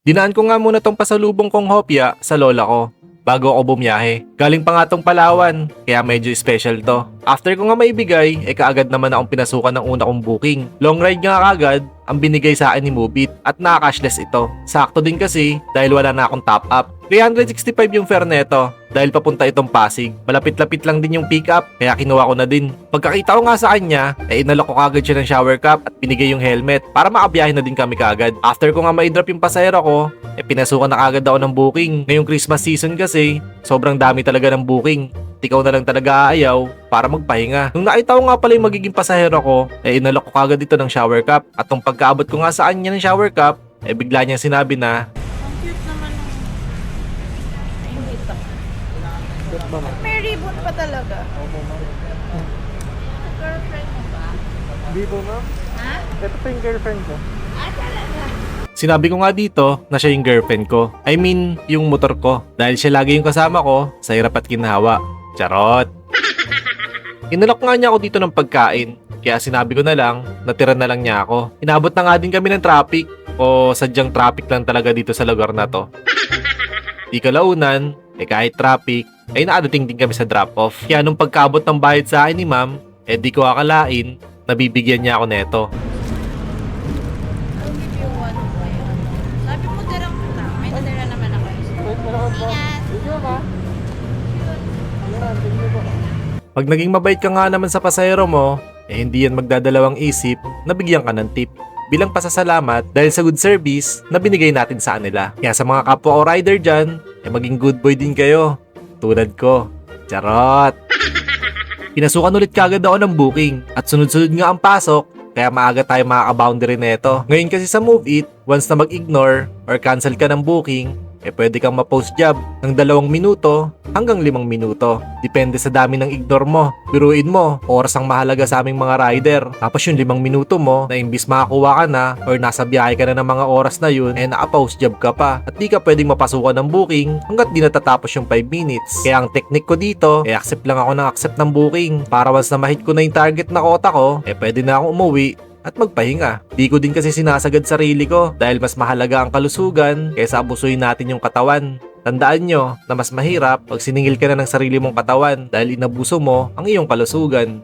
Dinaan ko nga muna tong pasalubong kong hopya sa lola ko bago ako bumiyahe. Galing pa nga tong Palawan, kaya medyo special to. After ko nga maibigay, kaagad naman akong pinasukan ng una kong booking. Long ride nga kaagad ang binigay sa akin ni Mubit at naka-cashless ito. Sakto din kasi dahil wala na akong top up. 365 yung fare neto dahil papunta itong Pasig. Malapit-lapit lang din yung pick up kaya kinuha ko na din. Pagkakita ko nga sa kanya, inalok ko kagad siya ng shower cap at binigay yung helmet para makabiyahe na din kami kagad. After ko nga ma-drop yung pasahero ko, pinasukan na kagad ako ng booking. Ngayong Christmas season kasi, sobrang dami talaga ng booking. Ikaw na lang talaga aayaw para magpahinga. Nung nakita ko nga pala yung magiging pasahero ko, inalok ko kagad dito ng shower cap. At nung pagkaabot ko nga sa kanya ng shower cap, bigla niyang sinabi na, Ang cute naman ng... Ay, wait lang. May ribbon pa talaga. Girlfriend mo ba? Hindi po, ma'am. Ha? Ito po yung girlfriend ko. Ah, talaga? sinabi ko nga dito na siya yung girlfriend ko. I mean, yung motor ko. Dahil siya lagi yung kasama ko sa hirap at ginhawa. Charot! Inalok nga niya ako dito ng pagkain. Kaya sinabi ko na lang, natira na lang niya ako. Inabot na nga din kami ng traffic. O sadyang traffic lang talaga dito sa lugar na to. Di kalaunan, kahit traffic, ay nakadating din kami sa drop-off. Kaya nung pagkaabot ng bayad sa akin ni ma'am, di ko akalain, nabibigyan niya ako neto. I'll give you one by one. Sabi mo tirang kita. May natira naman ako. Wait, meron po. Ingat. Video ba? Yan, tingnan po. Pag naging mabait ka nga naman sa pasahero mo, hindi yan magdadalawang isip na bigyan ka ng tip. Bilang pasasalamat dahil sa good service na binigay natin sa kanila. Kaya sa mga kapwa o rider dyan, maging good boy din kayo. Tulad ko. Charot! Pinasukan ulit kagad ako ng booking at sunod-sunod nga ang pasok kaya maaga tayo makaka-boundary neto. Ngayon kasi sa Move It, once na mag-ignore or cancel ka ng booking, pwede kang ma-post job ng 2 minuto hanggang 5 minuto. Depende sa dami ng ignore mo. Biruin mo, oras ang mahalaga sa aming mga rider. Tapos yung 5 minuto mo na imbis makakuha ka na or nasa biyahe ka na ng mga oras na yun, naka-post job ka pa. At di ka pwedeng mapasukan ng booking hanggat di natatapos yung 5 minutes. Kaya ang technique ko dito, accept lang ako ng accept ng booking. Para once na ma-hit ko na yung target na quota ko, pwede na akong umuwi at magpahinga. Di ko din kasi sinasagad sarili ko dahil mas mahalaga ang kalusugan kaysa abusuin natin yung katawan. Tandaan nyo na mas mahirap pag siningil ka na ng sarili mong katawan dahil inabuso mo ang iyong kalusugan.